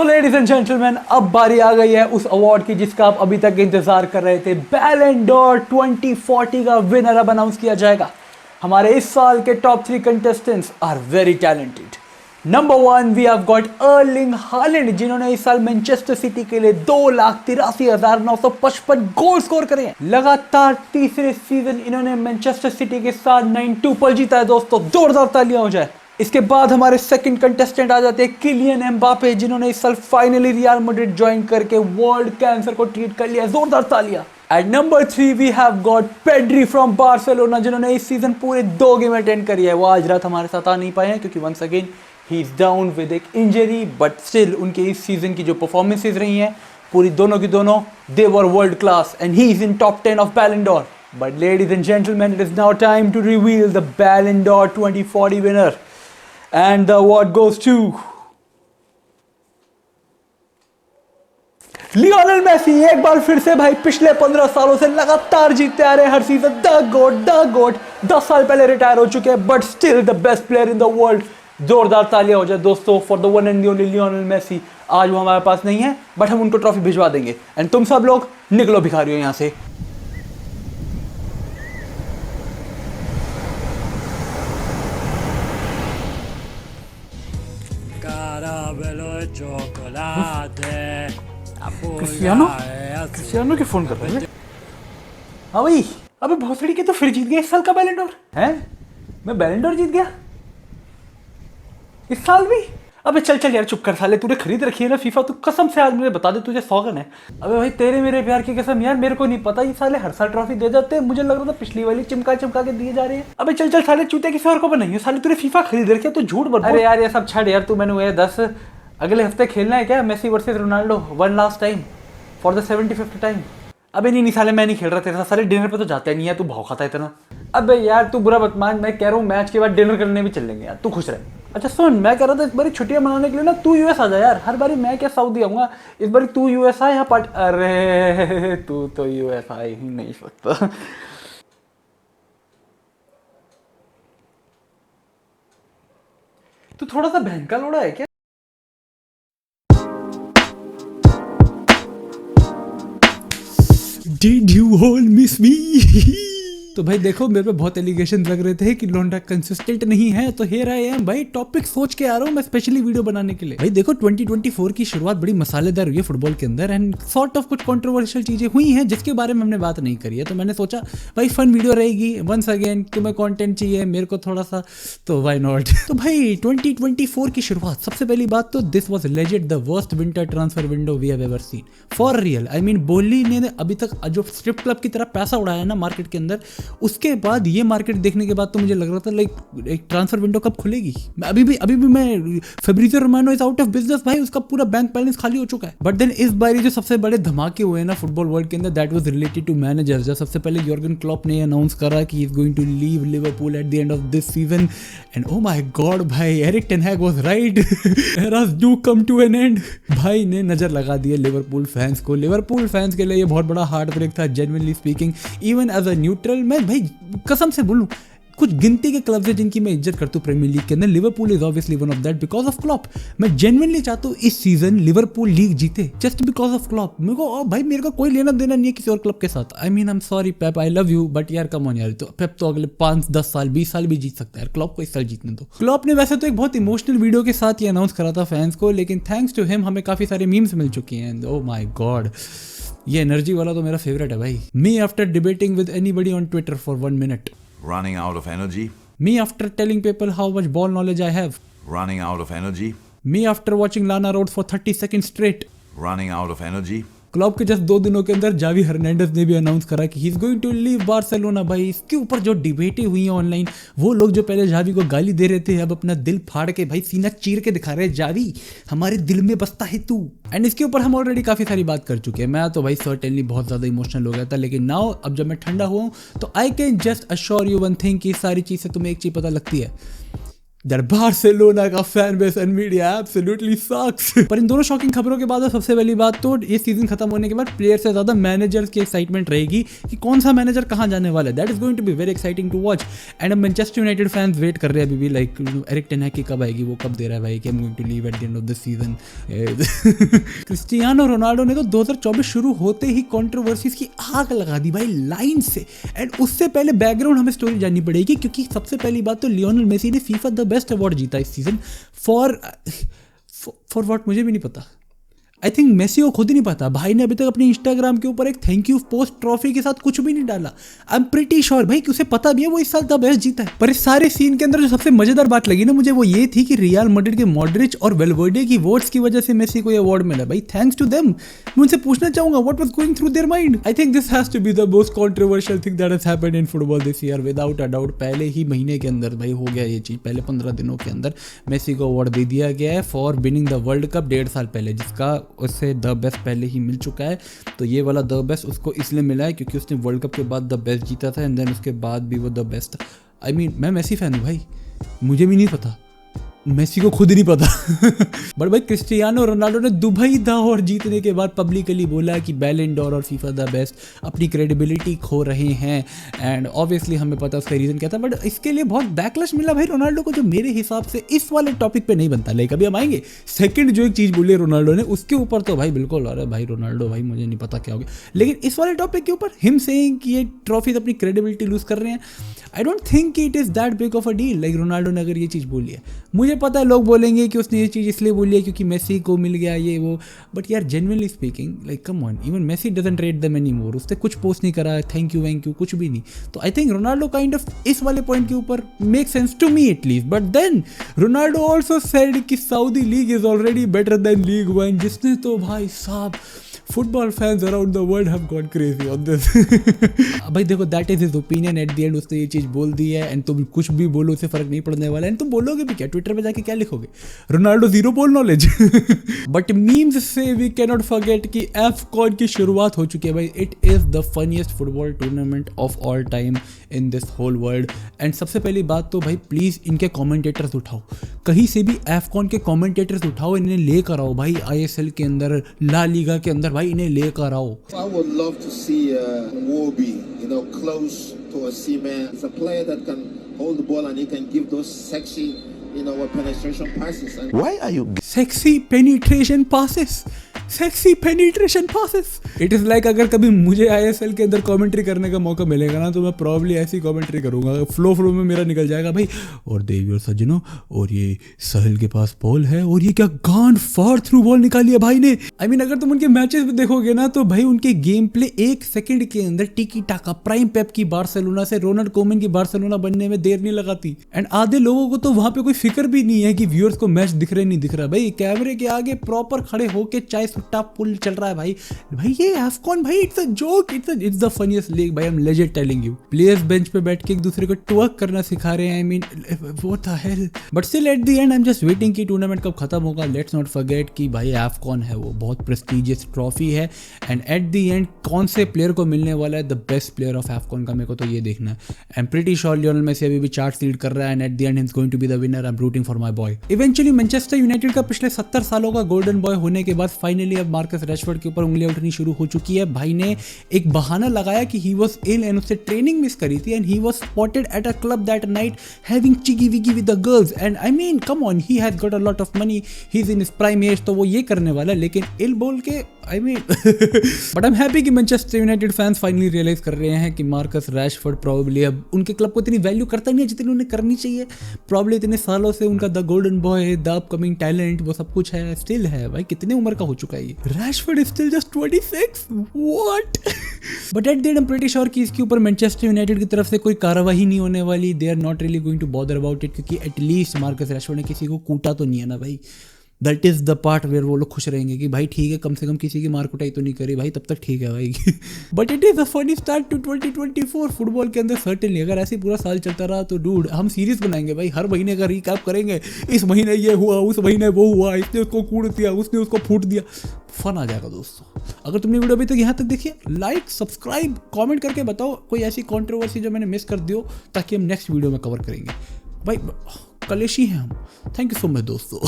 So ladies and gentleman, अब बारी आ गई है उस अवार्ड की जिसका आप अभी तक इंतजार कर रहे थे। बैलन डोर 2040 का विनर अब अनाउंस किया जाएगा। हमारे इस साल के top 3 contestants are very talented. Number 1 we have got Erling Haaland, जिन्होंने इस साल मैनचेस्टर सिटी के लिए 2,83,955 गोल स्कोर करे हैं। लगातार तीसरे सीजन इन्होंने मैनचेस्टर सिटी के साथ 9 ट्यूपल जीता है। दोस्तों जोरदार तालियां हो जाए। इसके बाद हमारे सेकंड कंटेस्टेंट आ जाते हैं किलियन एम्बापे, जिन्होंने इस साल फाइनली रियल मैड्रिड ज्वाइन करके वर्ल्ड कैंसर को ट्रीट कर लिया। जोरदार तालियां। At number 3 we have got Pedri from Barcelona, जिन्होंने इस सीजन पूरे 2 गेम अटेंड करी है। वो आज रात हमारे साथ आ नहीं पाए हैं क्योंकि once again he is down with एक इंजरी, बट स्टिल उनके इस सीजन की जो परफॉर्मेंसेज रही हैं पूरी दोनों की दोनों they were world class and he is in top 10 of Ballon d'Or. But ladies and gentlemen, it is now time to reveal the Ballon d'Or 2040 winner and the award goes to Lionel Messi. एक बार फिर से भाई पिछले 15 सालों से लगातार जीतते आ रहे हैं हर सीजन। द गोट 10 साल पहले रिटायर हो चुके हैं but still the best player in the world. जोरदार तालियां हो जाए दोस्तों for the one and only Lionel Messi. आज वो हमारे पास नहीं है बट हम उनको ट्रॉफी भिजवा देंगे एंड तुम सब लोग निकलो भिखारियों यहां से। क्रिस्टियानो के फोन कर रहे हैं। हाँ भाई, अबे भोसड़ी के तो फिर जीत गया इस साल का बैलन डोर है। मैं बैलन डोर जीत गया इस साल भी। अबे चल यार चुप कर साले, तूने खरीद रखी है ना फीफा, तू कसम से आज मुझे बता दे तुझे सौगन है। अबे भाई तेरे मेरे प्यार की कसम यार, मेरे को नहीं पता ये साले हर साल ट्रॉफी दे जाते हैं। मुझे लग रहा था पिछली वाली चिमका के दिए जा रहे हैं। अबे चल साले चूते किसी और को बनाइए साले, तूने फीफा खरीद रखी है तो झूठ बोल। अरे यार ये सब छाड़ यार, तू मैंने 10 अगले हफ्ते खेलना है क्या Messi versus Ronaldo one last time for the 75th time. अबे नहीं साले मैं नहीं खेल रहा तेरे साले, डिनर पे तो जाते नहीं है, तू भाव खाता है इतना। अबे यार तू बुरा मत मान, मैं कह रहा हूँ मैच के बाद डिनर करने भी चलेंगे यार, तू खुश रहे। अच्छा सुन, मैं कह रहा था इस बारी छुट्टियां मनाने के लिए ना तू यूएस आ जा यार। हर बारी मैं क्या सऊदी आऊंगा, इस बारी तू यूएस आ यहाँ पार्ट। अरे तू तो यूएस आ ही नहीं सकता। तू थोड़ा सा बहन का लोड़ा है क्या? Did you all miss me? तो भाई देखो मेरे पे बहुत एलिगेशन लग रहे थे कि लोंडा कंसिस्टेंट नहीं है, तो हेयर आई एम भाई टॉपिक सोच के आ रहा हूँ मैं स्पेशली वीडियो बनाने के लिए। भाई देखो 2024 की शुरुआत बड़ी मसालेदार हुई है फुटबॉल के अंदर एंड सॉर्ट ऑफ कुछ कंट्रोवर्शियल चीजें हुई हैं जिसके बारे में हमने बात नहीं करी है। तो मैंने सोचा भाई फन वीडियो रहेगी, वंस अगेन तुम्हें कंटेंट चाहिए मेरे को थोड़ा सा, तो व्हाई नॉट। तो भाई 2024 की शुरुआत, सबसे पहली बात तो this was legend the worst winter transfer window we have ever seen for real. I mean Boehly ने अभी तक जो स्ट्रिप क्लब की तरह पैसा उड़ाया ना मार्केट के अंदर, उसके बाद ये मार्केट देखने के बाद तो मुझे लग रहा था लाइक एक ट्रांसफर विंडो कब खुलेगी। अभी भी मैं Fabrizio Romano is out of business भाई, उसका पूरा बैंक बैलेंस खाली हो चुका है। बट देन इस बार जो सबसे बड़े धमाके हुए ना फुटबॉल वर्ल्ड के अंदर, that was related to managers. जब सबसे पहले यॉर्गन क्लॉप ने अनाउंस करा कि he is going to leave Liverpool at the end of this season and oh my God भाई Erik ten Hag was right, eras do come to an end. भाई ने नजर लगा दिया लिवरपूल फैंस को। लिवरपूल फैंस के लिए ये बहुत बड़ा हार्ट ब्रेक था genuinely speaking. Even as a neutral मैं भाई कसम से बोलूं, कुछ गिनती के क्लब्स हैं जिनकी मैं इज्जत करता हूँ प्रीमियर लीग के अंदर, Liverpool is obviously one of that because of Klopp. मैं जेन्युइनली चाहता हूँ इस सीजन लिवरपूल लीग जीते जस्ट बिकॉज ऑफ क्लॉप। मेरे को भाई मेरे को कोई लेना देना नहीं है किसी और क्लब के साथ। I mean I am sorry Pep, I love you but यार कम ऑन यार, तो पेप तो अगले 5-10 साल 20 साल भी जीत सकता है, क्लॉप को इस साल जीतने दो। क्लॉप ने वैसे तो एक बहुत इमोशनल वीडियो के साथ ये अनाउंस करा था फैंस को, लेकिन थैंक्स टू हिम हमें काफी सारे मीम्स मिल चुके हैं। ओह माय गॉड, ये एनर्जी वाला तो मेरा फेवरेट है भाई। Me after debating with anybody on Twitter for 1 minute, running out of energy. Me after telling people how much ball knowledge I have, Running out of energy. me after watching Lana Rhodes for 30 seconds straight. Running out of energy. Club के just 2 दिनों के अंदर Xavi Hernandez ने भी announce करा कि he is going to leave Barcelona. भाई इसके ऊपर जो डिबेटें हुई हैं ऑनलाइन, वो लोग जो पहले जावी को गाली दे रहे थे अब अपना दिल फाड़ के भाई सीना चीर के दिखा रहे हैं, जावी हमारे दिल में बसता है तू। एंड इसके ऊपर हम ऑलरेडी काफी सारी बात कर चुके हैं। मैं तो भाई सर्टेनली बहुत ज्यादा इमोशनल हो गया था, लेकिन नाउ अब जब मैं ठंडा हुआ हूँ तो I can just assure you one thing कि सारी चीज से तुम्हें एक चीज पता लगती है that Barcelona का fan base and media absolutely sucks. पर इन दोनों शॉकिंग खबरों के बाद सबसे पहली बात तो ये सीजन खत्म होने के बाद प्लेयर से ज्यादा मैनेजर्स की एक्साइटमेंट रहेगी कि कौन सा मैनेजर कहां जाने वाला है। That is going to be very exciting to watch. And Manchester United fans wait कर रहे हैं अभी भी, लाइक एरिक टेन हैग की कब आएगी, वो कब दे रहा है भाई कि I am going to leave at the end of the season. Cristiano Ronaldo ने तो 2024 शुरू होते ही कंट्रोवर्सीज की आग लगा दी भाई लाइन से। एंड उससे पहले बैकग्राउंड हमें स्टोरी जाननी पड़ेगी, क्योंकि सबसे पहली बात तो लियोनेल मेसी ने फीफा द बेस्ट अवार्ड जीता इस सीजन फॉर व्हाट मुझे भी नहीं पता। आई थिंक मेसी को खुद ही नहीं पता। भाई ने अभी तक अपने इंस्टाग्राम के ऊपर एक थैंक यू पोस्ट ट्रॉफी के साथ कुछ भी नहीं डाला। आई एम प्रीटी श्योर भाई कि उसे पता भी है वो इस साल द बेस्ट जीता है। पर इस सारे सीन के अंदर जो सबसे मजेदार बात लगी ना मुझे, वो ये थी कि रियल मैड्रिड के मॉडरिच और वेलवर्डे की वोट्स की वजह से मेसी को ये अवार्ड मिला। भाई थैंक्स टू देम। मैं उनसे पूछना चाहूंगा what was going through their mind. I think this has to be the most controversial thing that has happened in football this year without a doubt. पहले ही महीने के अंदर भाई हो गया ये चीज, पहले 15 दिनों के अंदर मेसी को अवार्ड दे दिया गया है for winning the world cup 1.5 साल पहले, जिसका उससे द बेस्ट पहले ही मिल चुका है। तो ये वाला द बेस्ट उसको इसलिए मिला है क्योंकि उसने वर्ल्ड कप के बाद द बेस्ट जीता था एंड देन उसके बाद भी वो द बेस्ट। आई मीन मैं मेसी फैन हूँ भाई, मुझे भी नहीं पता, मेसी को खुद नहीं पता। बट भाई क्रिस्टियानो रोनाल्डो ने दुबई द और जीतने के बाद पब्लिकली बोला कि बैलन डोर और फीफा द बेस्ट अपनी क्रेडिबिलिटी खो रहे हैं। एंड ऑब्वियसली हमें पता उसका रीजन क्या था, बट इसके लिए बहुत बैकलैश मिला भाई रोनाल्डो को, जो मेरे हिसाब से इस वाले टॉपिक पे नहीं बनता। लाइक अभी हम आएंगे सेकंड जो एक चीज बोली रोनाल्डो ने उसके ऊपर तो भाई बिल्कुल, अरे भाई रोनाल्डो भाई मुझे नहीं पता क्या हो गया। लेकिन इस वाले टॉपिक के ऊपर हिम सेइंग कि ये ट्रॉफीज अपनी क्रेडिबिलिटी लूज कर रहे हैं, I don't think it is that big of a deal. Like Ronaldo ने अगर ये चीज़ बोली है, मुझे पता है लोग बोलेंगे कि उसने ये चीज़ इसलिए बोली है क्योंकि मेसी को मिल गया ये वो, बट यार genuinely speaking like come on, even Messi doesn't rate them any more. उसने कुछ पोस्ट नहीं करा, थैंक यू वैंक यू कुछ भी नहीं। तो I think Ronaldo kind of इस वाले पॉइंट के ऊपर make sense to me at least. But then Ronaldo also said कि Saudi league is already better than league 1, जिसने तो भाई साहब football fans around the world have gone crazy on this. भाई देखो that is his opinion, at the end उसने ये चीज़ बोल दी है एंड तुम कुछ भी बोलो उससे फर्क नहीं पड़ने वाला है। तुम बोलोगे भी क्या, ट्विटर पे जाके क्या लिखोगे, Ronaldo zero ball knowledge. But memes से वी कैन नॉट फॉरगेट कि AFCON की शुरुआत हो चुकी है भाई। It is the funniest football tournament of all time in this whole world. And सबसे पहली बात तो भाई प्लीज़ इनके कॉमेंटेटर्स उठाओ, कहीं से भी AFCON के कॉमेंटेटर्स उठाओ, इन्हें लेकर आओ भाई ISL के अंदर, ला लीगा के अंदर भाई इन्हें लेकर आओ। I would love to see Iwobi, close to Osimhen. He's a player that can hold the ball and he can give those sexy, penetration passes. And Why are you Sexy penetration passes. Sexy penetration passes. It is like अगर कभी मुझे ISL के अंदर commentary करने का मौका मिलेगा ना तो मैं प्रॉब्ली ऐसी कमेंट्री करूंगा, फ्लो में मेरा निकल जाएगा भाई। और देवी और सज्जनों, और ये साहिल के पास बॉल है और ये क्या गांड फाड़ थ्रू बॉल निकाली है भाई ने। आई मीन अगर तुम उनके मैचेस में देखोगे ना तो भाई उनके गेम प्ले 1 सेकंड के अंदर टिकी टाका प्राइम पेप की बार्सिलोना से रोनाल्ड कोमन की बार्सिलोना बनने में देर नहीं लगाती। एंड आधे लोगों को तो वहां पे कोई फिक्र भी नहीं है कि व्यूअर्स को मैच दिख रहे नहीं दिख रहा। भाई कैमरे के आगे प्रॉपर खड़े होके चाय सुट्टा पुल चल रहा है भाई। भाई ये AFCON भाई it's a joke, it's the funniest league भाई। I am legend telling you. Players bench पे बैठ के एक दूसरे को ट्वर्क करना सिखा रहे हैं। I mean what the hell. But still at the and I am just waiting कि टूर्नामेंट कब खत्म होगा। लेट्स नॉट फॉरगेट कि भाई AFCON है वो बहुत प्रेस्टिजियस ट्रॉफी है एंड एट द एंड कौन से प्लेयर को मिलने वाला है the best player of AFCON का, मेरे को तो ये देखना है। I am pretty sure Lionel Messi अभी भी चार्ट्स लीड कर रहा है and at the end he is going to be the winner. I am rooting for my boy. Eventually Manchester United का पिछले 70 सालों का गोल्डन बॉय होने के बाद फाइनली अब मार्कस रैशफोर्ड के ऊपर उंगलियां उठनी शुरू हो चुकी है। भाई ने एक बहाना लगाया कि ही वाज इल एंड उससे ट्रेनिंग मिस करी थी and he was spotted at a club that night having chiggy wiggy with the girls. And I mean come on, he has got a lot of money, he is in his prime age, तो वो ये करने वाला है। लेकिन ill बोल के I mean but I am happy कि Manchester United fans finally realise कर रहे हैं कि मार्कस रैशफोर्ड प्रोबेबली अब उनके क्लब को इतनी वैल्यू करता नहीं है जितनी उन्हें करनी चाहिए। प्रॉब्ली इतने सालों से उनका the golden boy, the upcoming talent, वो सब कुछ है, स्टिल है भाई। कितने उम्र का हो चुका है ये? Rashford is still just 26, what? But at the and I am pretty sure कि इसके ऊपर मैनचेस्टर यूनाइटेड की तरफ से कोई कार्रवाई नहीं होने वाली। They are not really going to bother about it, क्योंकि एटलीस्ट मार्कस रैशफोर्ड ने किसी को कूटा तो नहीं है ना भाई। That is the part where वो लोग खुश रहेंगे कि भाई ठीक है, कम से कम किसी की मार कुटाई तो नहीं करी भाई, तब तक ठीक है भाई। But it is a funny start to 2024 football के अंदर। सर्टेनली अगर ऐसे पूरा साल चलता रहा तो डूड हम सीरीज बनाएंगे भाई, हर महीने का रिकैप करेंगे। इस महीने ये हुआ, उस महीने वो हुआ, इसने उसको कूट दिया, उसने उसको फूट दिया। फन आ जाएगा दोस्तों। अगर तुमने वीडियो अभी तक यहाँ तक देखी, लाइक सब्सक्राइब कमेंट करके बताओ कोई ऐसी कंट्रोवर्सी जो मैंने मिस कर दी हो, ताकि हम नेक्स्ट वीडियो में कवर करेंगे भाई। कलेशी हैं हम। थैंक यू सो मच दोस्तों।